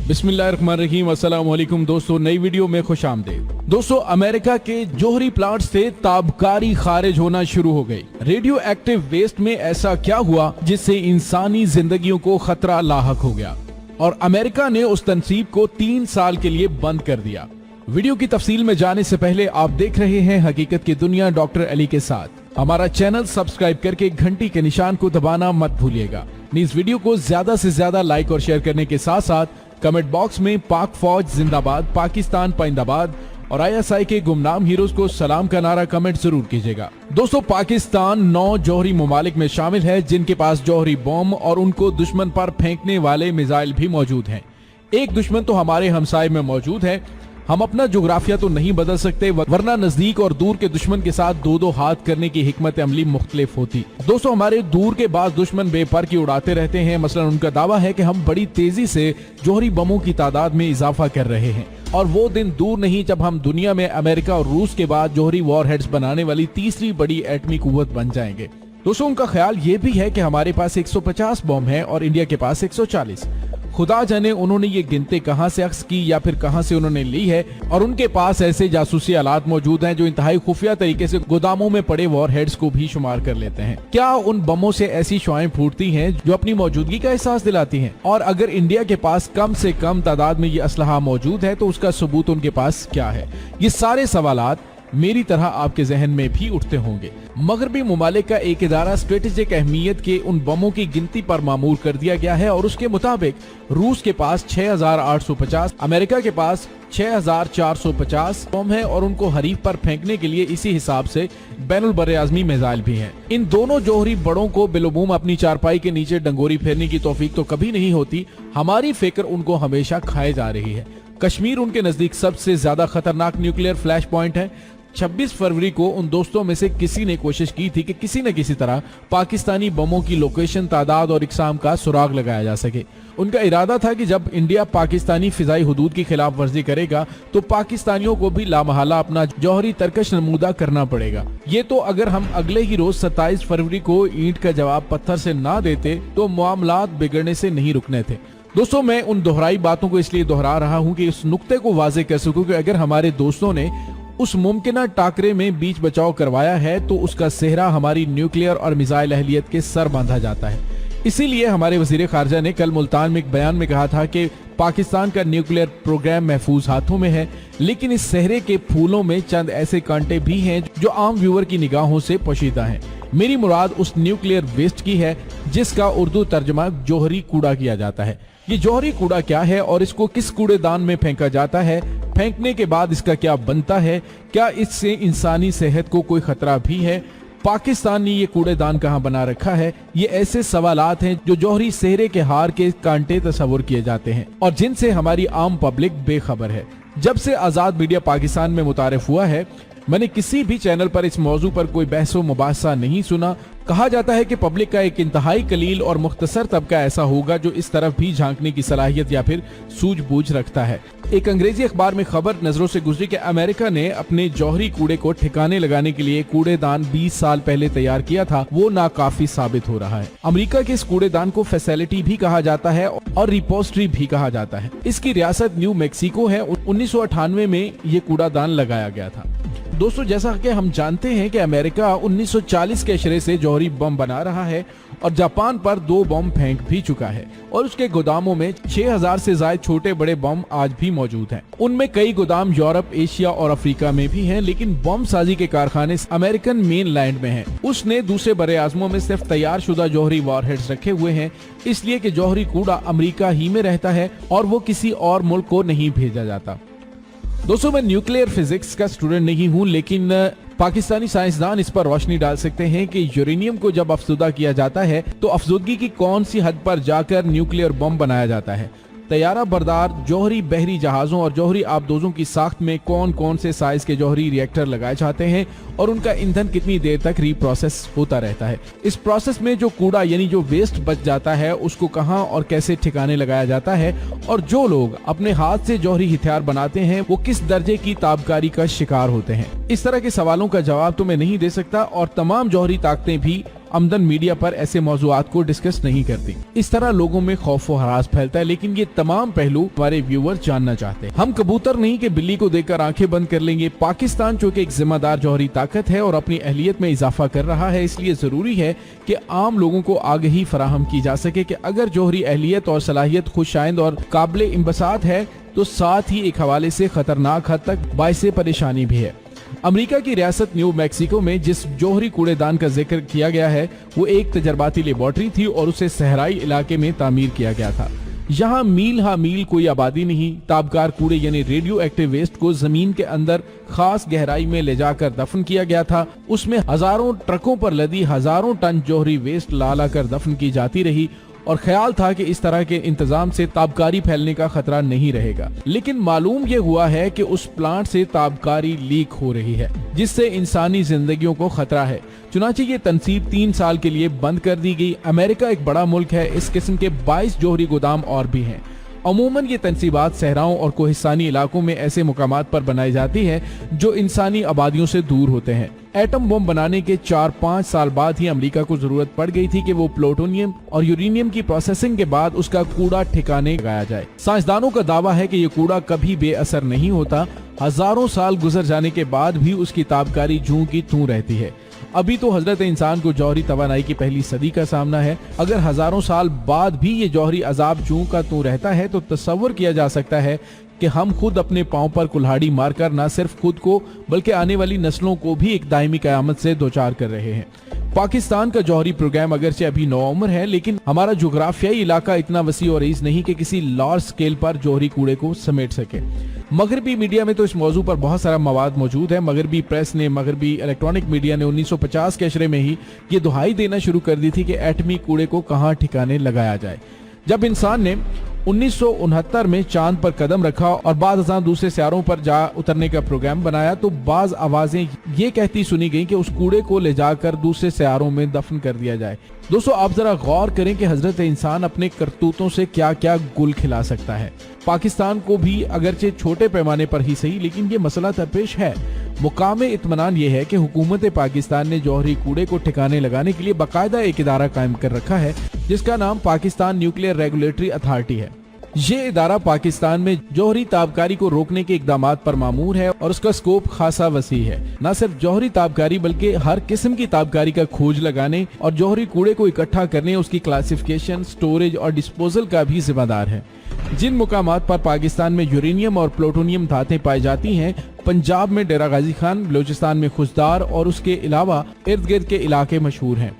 बिस्मिल्लाहिर्रहमानिर्रहीम, अस्सलाम वालेकुम दोस्तों, नई वीडियो में खुश आमदीद। दोस्तों, अमेरिका के जौहरी प्लांट से ताबकारी खारिज होना शुरू हो गई। रेडियो एक्टिव वेस्ट में ऐसा क्या हुआ जिससे इंसानी जिंदगियों को खतरा लाहक हो गया और अमेरिका ने उस तनसीब को 3 साल के लिए बंद कर दिया। वीडियो की तफसील में जाने से पहले आप देख रहे हैं हकीकत की दुनिया डॉक्टर अली के साथ। हमारा चैनल सब्सक्राइब करके घंटी के निशान को दबाना मत भूलिएगा। इस वीडियो को ज्यादा से ज्यादा लाइक और शेयर करने के साथ साथ कमेंट बॉक्स में पाक फौज जिंदाबाद, पाकिस्तान पाइंदाबाद और ISI के गुमनाम हीरोज को सलाम का नारा कमेंट जरूर कीजिएगा। दोस्तों, पाकिस्तान 9 जौहरी ममालिक में शामिल है जिनके पास जौहरी बम और उनको दुश्मन पर फेंकने वाले मिसाइल भी मौजूद हैं। एक दुश्मन तो हमारे हमसाये में मौजूद है। हम अपना जोग्राफिया तो नहीं बदल सकते, वरना नजदीक और दूर के दुश्मन के साथ दो हाथ करने की हिकमत अमली मुख्तलिफ होती। दोस्तों, हमारे दूर के बाद दुश्मन बेपर की उड़ाते रहते हैं। मसलन उनका दावा है कि हम बड़ी तेजी से जौहरी बमों की तादाद में इजाफा कर रहे हैं और वो दिन दूर नहीं जब हम दुनिया में अमेरिका और रूस के बाद जौहरी वॉरहेड्स बनाने वाली तीसरी बड़ी एटमी कुव्वत बन जाएंगे। दोस्तों, उनका ख्याल ये भी है कि हमारे पास 150 बम है और इंडिया के पास 140। खुदा जाने उन्होंने ये गिनती कहां से अक्स की या फिर कहां से उन्होंने ली है और उनके पास ऐसे जासूसी आलात मौजूद हैं जो इंतहाई खुफिया तरीके से गोदामों में पड़े वॉरहेड्स को भी शुमार कर लेते हैं। क्या उन बमों से ऐसी शुआएं फूटती हैं जो अपनी मौजूदगी का एहसास दिलाती हैं? और अगर इंडिया के पास कम से कम तादाद में ये असलहा मौजूद है तो उसका सबूत उनके पास क्या है? ये सारे सवालात मेरी तरह आपके जहन में भी उठते होंगे। मगरबी ममालिक का एक इदारा स्ट्रेटेजिक अहमियत के उन बमों की गिनती पर मामूर कर दिया गया है और उसके मुताबिक रूस के पास 6850, अमेरिका के पास 6450 बम है और उनको हरीफ पर फेंकने के लिए इसी हिसाब से बैनुल बर्रे-आज़मी मिसाइल भी हैं। इन दोनों जौहरी बड़ों को बिलुमूम अपनी चारपाई के नीचे डंगोरी फेरने की तौफीक तो कभी नहीं होती। हमारी फिक्र उनको हमेशा खाए जा रही है। कश्मीर उनके नजदीक सबसे ज्यादा खतरनाक न्यूक्लियर फ्लैश पॉइंट है। 26 फरवरी को उन दोस्तों में से किसी ने कोशिश की थी कि किसी न किसी तरह पाकिस्तानी बमों की लोकेशन, तादाद और इकसाम का सुराग लगाया जा सके। उनका इरादा था कि जब इंडिया पाकिस्तानी फिजाई हुदूद की खिलाफ वर्जी करेगा तो पाकिस्तानियों को भी लामहला अपना जौहरी तरकश नमूदा करना पड़ेगा। ये तो अगर हम अगले ही रोज 27 फरवरी को ईंट का जवाब पत्थर से ना देते तो मामलात बिगड़ने से नहीं रुकने थे। दोस्तों, मैं उन दोहराई बातों को इसलिए दोहरा रहा हूं कि इस नुक्ते को वाजे कर सकूं कि अगर हमारे दोस्तों ने उस मुमकिना टाकरे में बीच बचाव करवाया है तो उसका सेहरा हमारी न्यूक्लियर और मिसाइल अहलियत के सर बांधा जाता है। इसीलिए हमारे वजीर खारजा ने कल मुल्तान में एक बयान में कहा था कि पाकिस्तान का न्यूक्लियर प्रोग्राम महफूज हाथों में है, लेकिन इस सेहरे के फूलों में चंद ऐसे कांटे भी हैं जो आम व्यूअर की निगाहों से पोशीदा हैं। मेरी मुराद उस न्यूक्लियर वेस्ट की है जिसका उर्दू तर्जमा जौहरी कूड़ा किया जाता है। ये जौहरी कूड़ा क्या है और इसको किस कूड़ेदान में फेंका जाता है? फेंकने के बाद इसका क्या बनता है? क्या इससे इंसानी सेहत को कोई खतरा भी है? पाकिस्तान ने ये कूड़ेदान कहां बना रखा है? ये ऐसे सवालात हैं जो जौहरी सेहरे के हार के कांटे तस्वुर किए जाते हैं और जिनसे हमारी आम पब्लिक बेखबर है। जब से आजाद मीडिया पाकिस्तान में मुतारिफ हुआ है, मैंने किसी भी चैनल पर इस मौजू पर कोई बहसो मुबाहसा नहीं सुना। कहा जाता है कि पब्लिक का एक इंतहाई कलील और मुख्तसर तबका ऐसा होगा जो इस तरफ भी झांकने की सलाहियत या फिर सूझबूझ रखता है। एक अंग्रेजी अखबार में खबर नजरों से गुजरी कि अमेरिका ने अपने जौहरी कूड़े को ठिकाने लगाने के लिए कूड़ेदान 20 साल पहले तैयार किया था, वो नाकाफी साबित हो रहा है। अमेरिका के इस कूड़ेदान को फैसिलिटी भी कहा जाता है और रिपोजिटरी भी कहा जाता है। इसकी रियासत न्यू मैक्सिको है। 1998 में ये कूड़ादान लगाया गया था। दोस्तों, जैसा कि हम जानते हैं कि अमेरिका 1940 के अशरे से जौहरी बम बना रहा है और जापान पर 2 बम फेंक भी चुका है और उसके गोदामों में 6000 से ज्यादा छोटे बड़े बम आज भी मौजूद हैं। उनमें कई गोदाम यूरोप, एशिया और अफ्रीका में भी हैं, लेकिन बम साजी के कारखाने अमेरिकन मेन लैंड में हैं। उसने दूसरे बड़े आजमों में सिर्फ तैयार शुदा जौहरी वॉरहेड्स रखे हुए हैं, इसलिए कि जौहरी कूड़ा अमेरिका ही में रहता है और वो किसी और मुल्क को नहीं भेजा जाता। दोस्तों, मैं न्यूक्लियर फिजिक्स का स्टूडेंट नहीं हूं, लेकिन पाकिस्तानी साइंसदान इस पर रोशनी डाल सकते हैं कि यूरेनियम को जब अफसुदा किया जाता है तो अफसुदगी की कौन सी हद पर जाकर न्यूक्लियर बम बनाया जाता है। तैयारा बरदार जौहरी बहरी जहाजों और जौहरी आबदोजों की साख्त में कौन कौन से साइज के जौहरी रिएक्टर लगाए जाते हैं और उनका ईंधन कितनी देर तक रीप्रोसेस होता रहता है। इस प्रोसेस में जो कूड़ा यानी जो वेस्ट बच जाता है उसको कहां और कैसे ठिकाने लगाया जाता है और जो लोग अपने हाथ से जौहरी हथियार बनाते हैं वो किस दर्जे की ताबकारी का शिकार होते हैं। इस तरह के सवालों का जवाब तो मैं नहीं दे सकता और तमाम जौहरी ताकतें भी आमदन मीडिया पर ऐसे मौजूआत को डिस्कस नहीं करती। इस तरह लोगों में खौफ व हरास फैलता है, लेकिन ये तमाम पहलू हमारे व्यूअर्स जानना चाहते हैं। हम कबूतर नहीं कि बिल्ली को देखकर आंखें बंद कर लेंगे। पाकिस्तान चूंकि एक जिम्मेदार जौहरी ताकत है और अपनी अहलियत में इजाफा कर रहा है, इसलिए जरूरी है कि आम लोगों को आगाही फराहम की जा सके कि अगर जौहरी अहलियत और सलाहियत खुशाइंद और काबिल इंबसात है तो साथ ही एक हवाले से खतरनाक हद तक बाइसे परेशानी भी है। अमेरिका की रियासत न्यू मैक्सिको में जिस जौहरी कूड़ेदान का जिक्र किया गया है वो एक तजर्बाती लेबोरेटरी थी और उसे सहराई इलाके में तामीर किया गया था। यहाँ मील हा मील कोई आबादी नहीं। ताबकार कूड़े यानी रेडियो एक्टिव वेस्ट को जमीन के अंदर खास गहराई में ले जाकर दफन किया गया था। उसमें हजारों ट्रकों पर लदी हजारों टन जौहरी वेस्ट ला ला कर दफन की जाती रही और ख्याल था कि इस तरह के इंतजाम से ताबकारी फैलने का खतरा नहीं रहेगा। लेकिन मालूम यह हुआ है कि उस प्लांट से ताबकारी लीक हो रही है, जिससे इंसानी जिंदगियों को खतरा है। चुनांचे ये तनसीब 3 साल के लिए बंद कर दी गई। अमेरिका एक बड़ा मुल्क है, इस किस्म के 22 जौहरी गोदाम और भी हैं। अमूमन ये तनसीबात सहराओं और कोहिस्तानी इलाकों में ऐसे मुकामात पर बनाई जाती है जो इंसानी आबादियों से दूर होते हैं। एटम बम बनाने के 4-5 साल बाद ही अमेरिका को जरूरत पड़ गई थी कि वो प्लूटोनियम और यूरेनियम की प्रोसेसिंग के बाद उसका कूड़ा ठिकाने लगाया जाए। साइंसदानों का दावा है कि ये कूड़ा कभी बेअसर नहीं होता। हजारों साल गुजर जाने के बाद भी उसकी ताबकारी जूं की त्यों रहती है। अभी तो हजरत इंसान को जौहरी तवानाई की पहली सदी का सामना है। अगर हजारों साल बाद भी ये जौहरी अजाब जूं का त्यों रहता है तो तस्वर किया जा सकता है कि हम खुद अपने पांव पर कुल्हाड़ी मारकर न सिर्फ खुद को बल्कि आने वाली नस्लों को भी एक दायमी कयामत से दोचार कर रहे हैं। पाकिस्तान का जौहरी प्रोग्राम अगरचे अभी नौउम्र है, लेकिन हमारा जोग्राफियाई इलाका इतना वसी और अरीज नहीं कि किसी लार्ज स्केल पर जौहरी कूड़े को समेट सके। मगरबी मीडिया में तो इस मौजू पर बहुत सारा मवाद मौजूद है। मगरबी प्रेस ने, मगरबी इलेक्ट्रॉनिक मीडिया ने 1950 के अशरे में ही ये दुहाई देना शुरू कर दी थी कि एटमी कूड़े को कहाँ ठिकाने लगाया जाए। जब इंसान ने 1969 में चांद पर कदम रखा और बाद दूसरे सियारों पर जा उतरने का प्रोग्राम बनाया तो बाज आवाजें ये कहती सुनी गई कि उस कूड़े को ले जाकर दूसरे सियारों में दफन कर दिया जाए। दोस्तों, आप जरा गौर करें कि हजरत इंसान अपने करतूतों से क्या क्या गुल खिला सकता है। पाकिस्तान को भी अगरचे छोटे पैमाने पर ही सही, लेकिन ये मसला दरपेश है। मुकामे इत्मीनान ये है कि हुकूमत पाकिस्तान ने जौहरी कूड़े को ठिकाने लगाने के लिए बाकायदा एक इदारा कायम कर रखा है जिसका नाम पाकिस्तान न्यूक्लियर रेगुलेटरी अथॉरिटी है। ये इदारा पाकिस्तान में जौहरी ताबकारी को रोकने के इकदामात पर मामूर है और उसका स्कोप खासा वसी है। न सिर्फ जौहरी ताबकारी बल्कि हर किस्म की ताबकारी का खोज लगाने और जौहरी कूड़े को इकट्ठा करने, उसकी क्लासिफिकेशन, स्टोरेज और डिस्पोजल का भी जिम्मेदार है। जिन मुकामात पर पाकिस्तान में यूरेनियम और प्लूटोनियम धातें पाई जाती हैं, पंजाब में डेरा गाजी खान, बलूचिस्तान में खुशदार और उसके अलावा इर्द गिर्द के इलाके मशहूर हैं।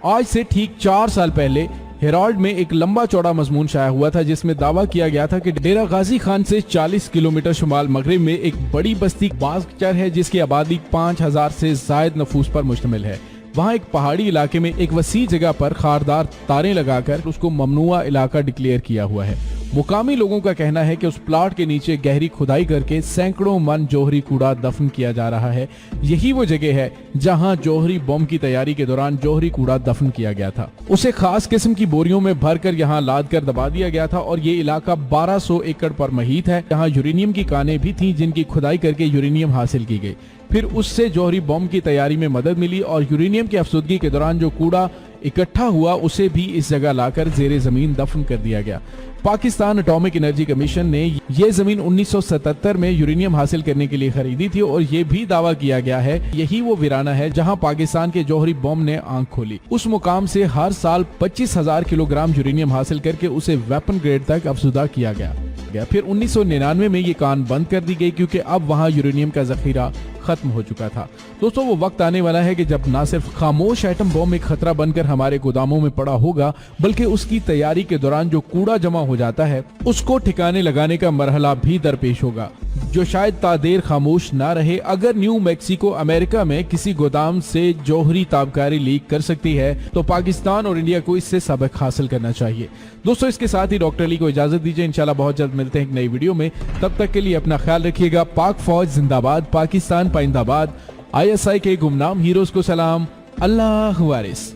आज से ठीक 4 साल पहले हेराल्ड में एक लंबा चौड़ा मजमून शाया हुआ था जिसमें दावा किया गया था कि डेरा गाजी खान से 40 किलोमीटर शुमाल मगरिब में एक बड़ी बस्ती बागचर है जिसकी आबादी 5000 से जायद नफूस पर मुश्तमिल है। वहाँ एक पहाड़ी इलाके में एक वसी जगह पर खारदार तारें लगाकर उसको ममनुआ इलाका डिक्लेयर किया हुआ है। मुकामी लोगों का कहना है कि उस प्लाट के नीचे गहरी खुदाई करके सैकड़ों मन जौहरी कूड़ा दफन किया जा रहा है। यही वो जगह है जहां जौहरी बम की तैयारी के दौरान जौहरी कूड़ा दफन किया गया था। उसे खास किस्म की बोरियों में भरकर यहां लाद कर दबा दिया गया था और ये इलाका 1200 एकड़ पर महीत है। यहाँ यूरेनियम की कानें भी थीं जिनकी खुदाई करके यूरेनियम हासिल की गई। फिर उससे जौहरी बम की तैयारी में मदद मिली और यूरेनियम की अफसुदगी के दौरान जो कूड़ा इकट्ठा हुआ उसे भी इस जगह लाकर जेरे जमीन दफन कर दिया गया। पाकिस्तान एटॉमिक एनर्जी कमीशन ने ये जमीन 1977 में यूरेनियम हासिल करने के लिए खरीदी थी और ये भी दावा किया गया है यही वो वीराना है जहां पाकिस्तान के जौहरी बम ने आंख खोली। उस मुकाम से हर साल 25,000 किलोग्राम यूरेनियम हासिल करके उसे वेपन ग्रेड तक अफसुदा किया गया। फिर 1999 में ये कान बंद कर दी गई क्योंकि अब वहाँ यूरेनियम का जखीरा खत्म हो चुका था। दोस्तों, वो वक्त आने वाला है कि जब न सिर्फ खामोश एटम बम एक खतरा बनकर हमारे गोदामों में पड़ा होगा बल्कि उसकी तैयारी के दौरान जो कूड़ा जमा हो जाता है उसको ठिकाने लगाने का मरहला भी दरपेश होगा जो शायद तादेर खामोश ना रहे। अगर न्यू मैक्सिको अमेरिका में किसी गोदाम से जौहरी ताबकारी लीक कर सकती है तो पाकिस्तान और इंडिया को इससे सबक हासिल करना चाहिए। दोस्तों, इसके साथ ही डॉक्टर अली को इजाजत दीजिए। इंशाल्लाह बहुत जल्द मिलते हैं एक नई वीडियो में। तब तक के लिए अपना ख्याल रखिएगा। पाक फौज जिंदाबाद, पाकिस्तान पाइंदाबाद। ISI के गुमनाम हीरोज को सलाम। अल्लाह वारिस।